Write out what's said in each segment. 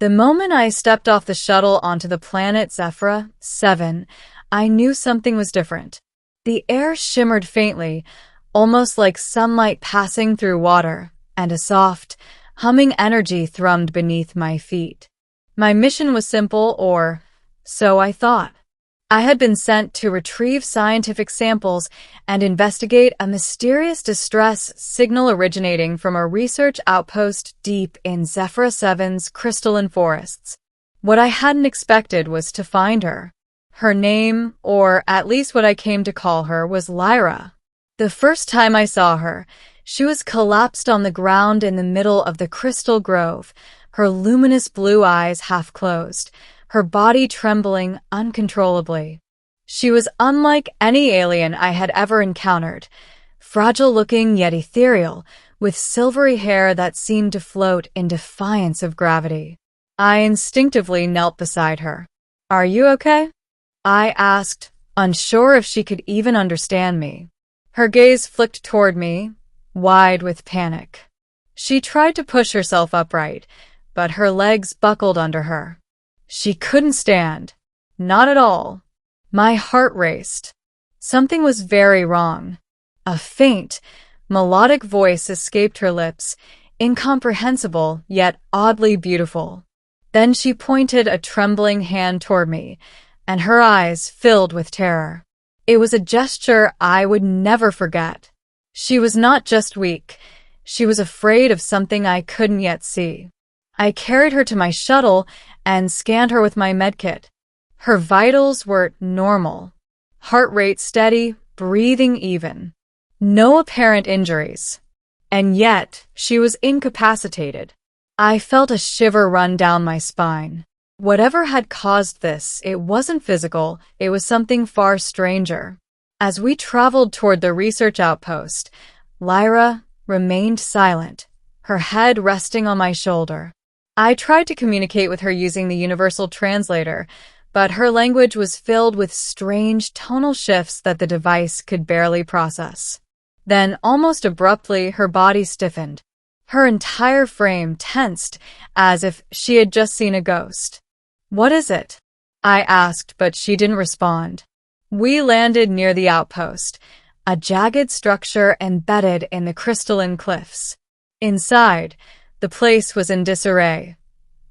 The moment I stepped off the shuttle onto the planet Zephyra 7, I knew something was different. The air shimmered faintly, almost like sunlight passing through water, and a soft, humming energy thrummed beneath my feet. My mission was simple, or so I thought. I had been sent to retrieve scientific samples and investigate a mysterious distress signal originating from a research outpost deep in Zephyra 7's crystalline forests. What I hadn't expected was to find her. Her name, or at least what I came to call her, was Lyra. The first time I saw her, she was collapsed on the ground in the middle of the crystal grove, her luminous blue eyes half closed, her body trembling uncontrollably. She was unlike any alien I had ever encountered, fragile-looking yet ethereal, with silvery hair that seemed to float in defiance of gravity. I instinctively knelt beside her. "Are you okay?" I asked, unsure if she could even understand me. Her gaze flicked toward me, wide with panic. She tried to push herself upright, but her legs buckled under her. She couldn't stand. Not at all. My heart raced. Something was very wrong. A faint, melodic voice escaped her lips, incomprehensible yet oddly beautiful. Then she pointed a trembling hand toward me, and her eyes filled with terror. It was a gesture I would never forget. She was not just weak. She was afraid of something I couldn't yet see. I carried her to my shuttle and scanned her with my medkit. Her vitals were normal. Heart rate steady, breathing even. No apparent injuries. And yet, she was incapacitated. I felt a shiver run down my spine. Whatever had caused this, it wasn't physical, it was something far stranger. As we traveled toward the research outpost, Lyra remained silent, her head resting on my shoulder. I tried to communicate with her using the universal translator, but her language was filled with strange tonal shifts that the device could barely process. Then, almost abruptly, her body stiffened. Her entire frame tensed, as if she had just seen a ghost. "What is it?" I asked, but she didn't respond. We landed near the outpost, a jagged structure embedded in the crystalline cliffs. Inside, the place was in disarray.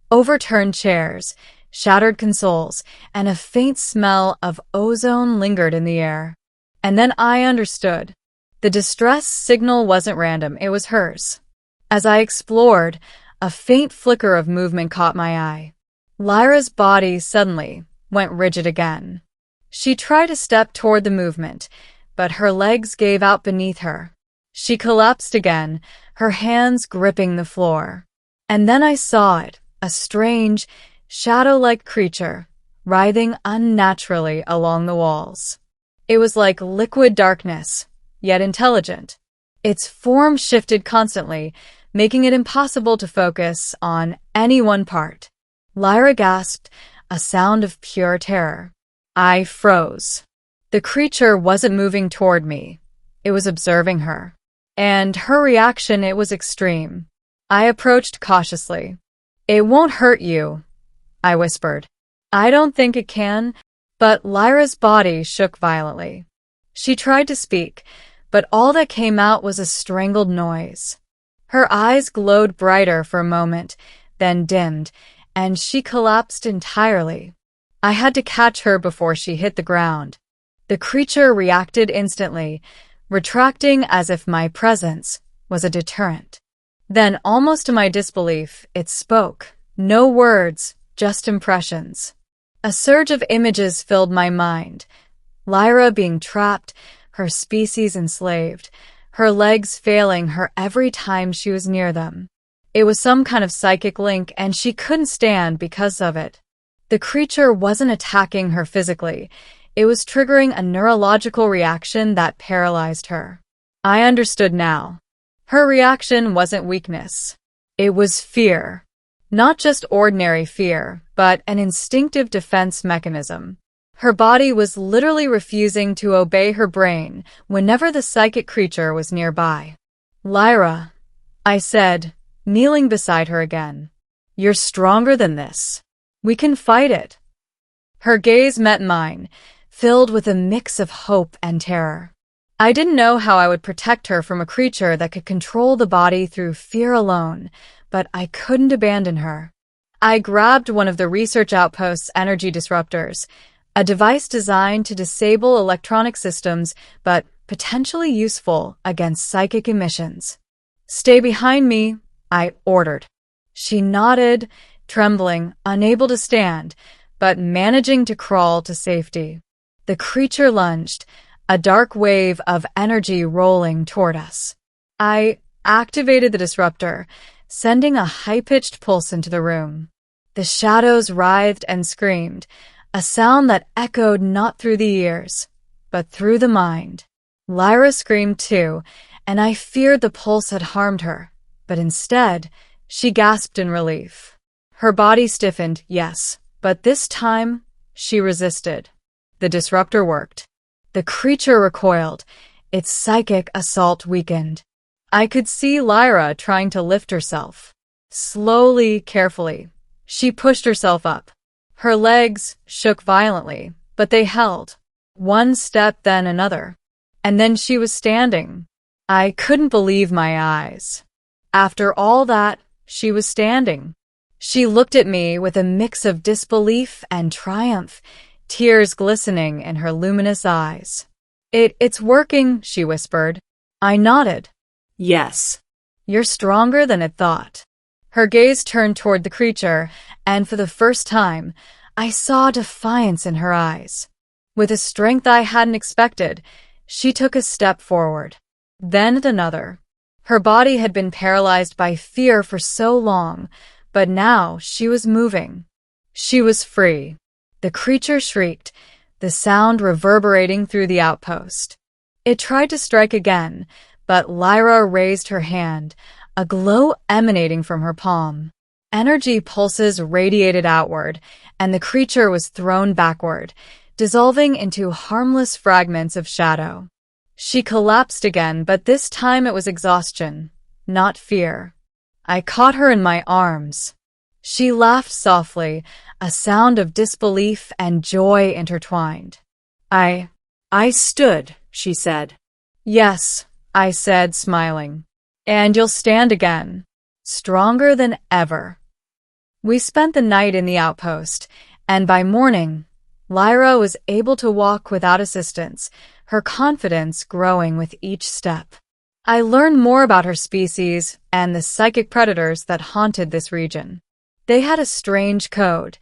Overturned chairs, shattered consoles, and a faint smell of ozone lingered in the air. And then I understood. The distress signal wasn't random, it was hers. As I explored, a faint flicker of movement caught my eye. Lyra's body suddenly went rigid again. She tried to step toward the movement, but her legs gave out beneath her. She collapsed again, her hands gripping the floor. And then I saw it, a strange, shadow-like creature, writhing unnaturally along the walls. It was like liquid darkness, yet intelligent. Its form shifted constantly, making it impossible to focus on any one part. Lyra gasped, a sound of pure terror. I froze. The creature wasn't moving toward me. It was observing her. And her reaction, it was extreme. I approached cautiously. "It won't hurt you," I whispered. "I don't think it can," but Lyra's body shook violently. She tried to speak, but all that came out was a strangled noise. Her eyes glowed brighter for a moment, then dimmed, and she collapsed entirely. I had to catch her before she hit the ground. The creature reacted instantly, retracting as if my presence was a deterrent. Then, almost to my disbelief, it spoke. No words, just impressions. A surge of images filled my mind. Lyra being trapped, her species enslaved, her legs failing her every time she was near them. It was some kind of psychic link, and she couldn't stand because of it. The creature wasn't attacking her physically. It was triggering a neurological reaction that paralyzed her. I understood now. Her reaction wasn't weakness. It was fear. Not just ordinary fear, but an instinctive defense mechanism. Her body was literally refusing to obey her brain whenever the psychic creature was nearby. "Lyra," I said, kneeling beside her again. You're stronger than this. We can fight it. Her gaze met mine, filled with a mix of hope and terror. I didn't know how I would protect her from a creature that could control the body through fear alone, but I couldn't abandon her. I grabbed one of the research outpost's energy disruptors, a device designed to disable electronic systems but potentially useful against psychic emissions. Stay behind me, I ordered. She nodded, trembling, unable to stand, but managing to crawl to safety. The creature lunged, a dark wave of energy rolling toward us. I activated the disruptor, sending a high-pitched pulse into the room. The shadows writhed and screamed, a sound that echoed not through the ears, but through the mind. Lyra screamed too, and I feared the pulse had harmed her, but instead, she gasped in relief. Her body stiffened, yes, but this time, she resisted. The disruptor worked. The creature recoiled, its psychic assault weakened. I could see Lyra trying to lift herself. Slowly, carefully, she pushed herself up. Her legs shook violently, but they held. One step, then another. And then she was standing. I couldn't believe my eyes. After all that, she was standing. She looked at me with a mix of disbelief and triumph, tears glistening in her luminous eyes. It's working, she whispered. I nodded. Yes. You're stronger than it thought. Her gaze turned toward the creature, and for the first time, I saw defiance in her eyes. With a strength I hadn't expected, she took a step forward. Then another. Her body had been paralyzed by fear for so long, but now she was moving. She was free. The creature shrieked, the sound reverberating through the outpost. It tried to strike again, but Lyra raised her hand, a glow emanating from her palm. Energy pulses radiated outward, and the creature was thrown backward, dissolving into harmless fragments of shadow. She collapsed again, but this time it was exhaustion, not fear. I caught her in my arms. She laughed softly, a sound of disbelief and joy intertwined. I stood, she said. Yes, I said, smiling. And you'll stand again, stronger than ever. We spent the night in the outpost, and by morning, Lyra was able to walk without assistance, her confidence growing with each step. I learned more about her species and the psychic predators that haunted this region. They had a strange code: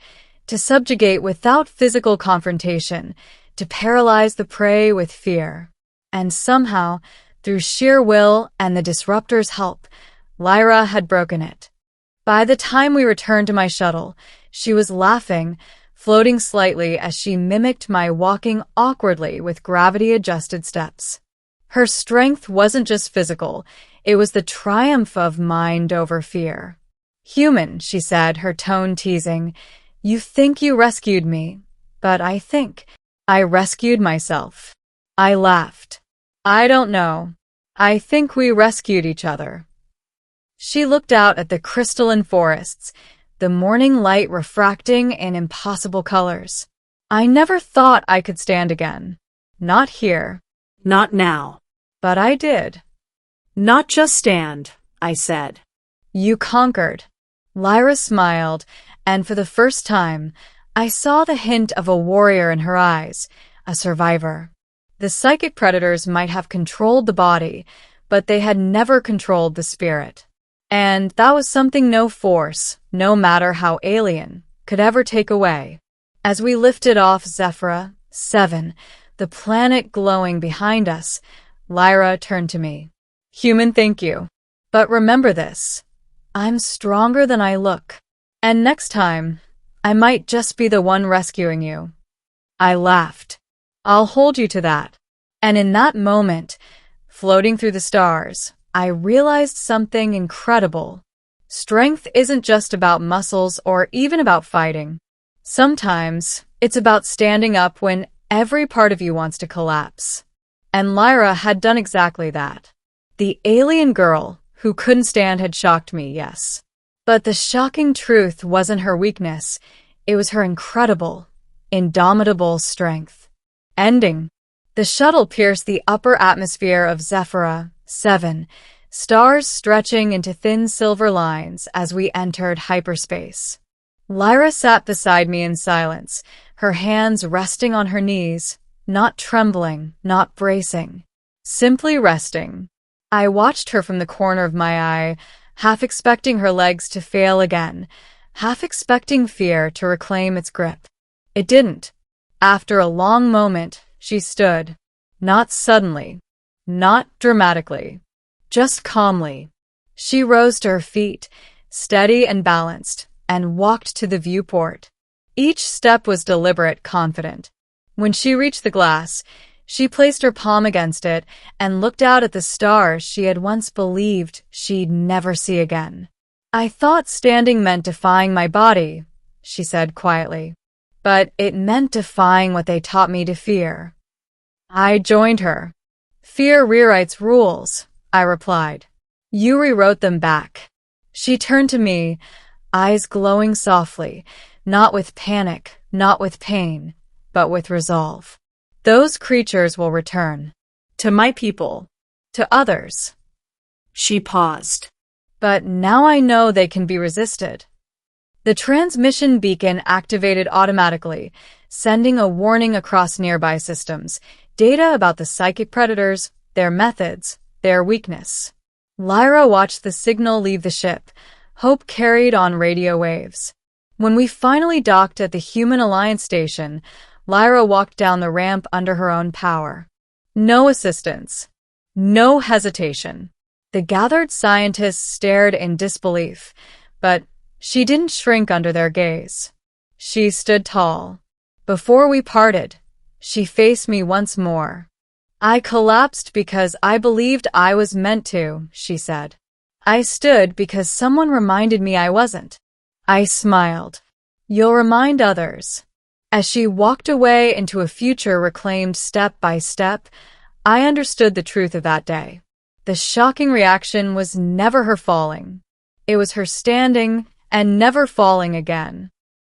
to subjugate without physical confrontation, to paralyze the prey with fear. And somehow, through sheer will and the disruptor's help, Lyra had broken it. By the time we returned to my shuttle, she was laughing, floating slightly as she mimicked my walking awkwardly with gravity-adjusted steps. Her strength wasn't just physical, it was the triumph of mind over fear. Human, she said, her tone teasing, you think you rescued me, but I think I rescued myself. I laughed. I don't know. I think we rescued each other. She looked out at the crystalline forests, the morning light refracting in impossible colors. I never thought I could stand again. Not here. Not now. But I did. Not just stand, I said. You conquered. Lyra smiled, and for the first time, I saw the hint of a warrior in her eyes, a survivor. The psychic predators might have controlled the body, but they had never controlled the spirit. And that was something no force, no matter how alien, could ever take away. As we lifted off Zephyra 7, the planet glowing behind us, Lyra turned to me. Human, thank you. But remember this. I'm stronger than I look. And next time, I might just be the one rescuing you. I laughed. I'll hold you to that. And in that moment, floating through the stars, I realized something incredible. Strength isn't just about muscles or even about fighting. Sometimes, it's about standing up when every part of you wants to collapse. And Lyra had done exactly that. The alien girl who couldn't stand had shocked me, yes. But the shocking truth wasn't her weakness. It was her incredible, indomitable strength. Ending. The shuttle pierced the upper atmosphere of Zephyra 7, stars stretching into thin silver lines as we entered hyperspace. Lyra sat beside me in silence, her hands resting on her knees, not trembling, not bracing, simply resting. I watched her from the corner of my eye, half expecting her legs to fail again, half expecting fear to reclaim its grip. It didn't. After a long moment, she stood. Not suddenly, not dramatically, just calmly. She rose to her feet, steady and balanced, and walked to the viewport. Each step was deliberate, confident. When she reached the glass, she placed her palm against it and looked out at the stars she had once believed she'd never see again. "I thought standing meant defying my body," she said quietly. "But it meant defying what they taught me to fear." I joined her. "Fear rewrites rules," I replied. "You rewrote them back." She turned to me, eyes glowing softly, not with panic, not with pain, but with resolve. "Those creatures will return. To my people. To others." She paused. "But now I know they can be resisted." The transmission beacon activated automatically, sending a warning across nearby systems, data about the psychic predators, their methods, their weakness. Lyra watched the signal leave the ship, hope carried on radio waves. When we finally docked at the Human Alliance station, Lyra walked down the ramp under her own power. No assistance. No hesitation. The gathered scientists stared in disbelief, but she didn't shrink under their gaze. She stood tall. Before we parted, she faced me once more. "I collapsed because I believed I was meant to," she said. "I stood because someone reminded me I wasn't." I smiled. "You'll remind others." As she walked away into a future reclaimed step by step, I understood the truth of that day. The shocking reaction was never her falling. It was her standing and never falling again.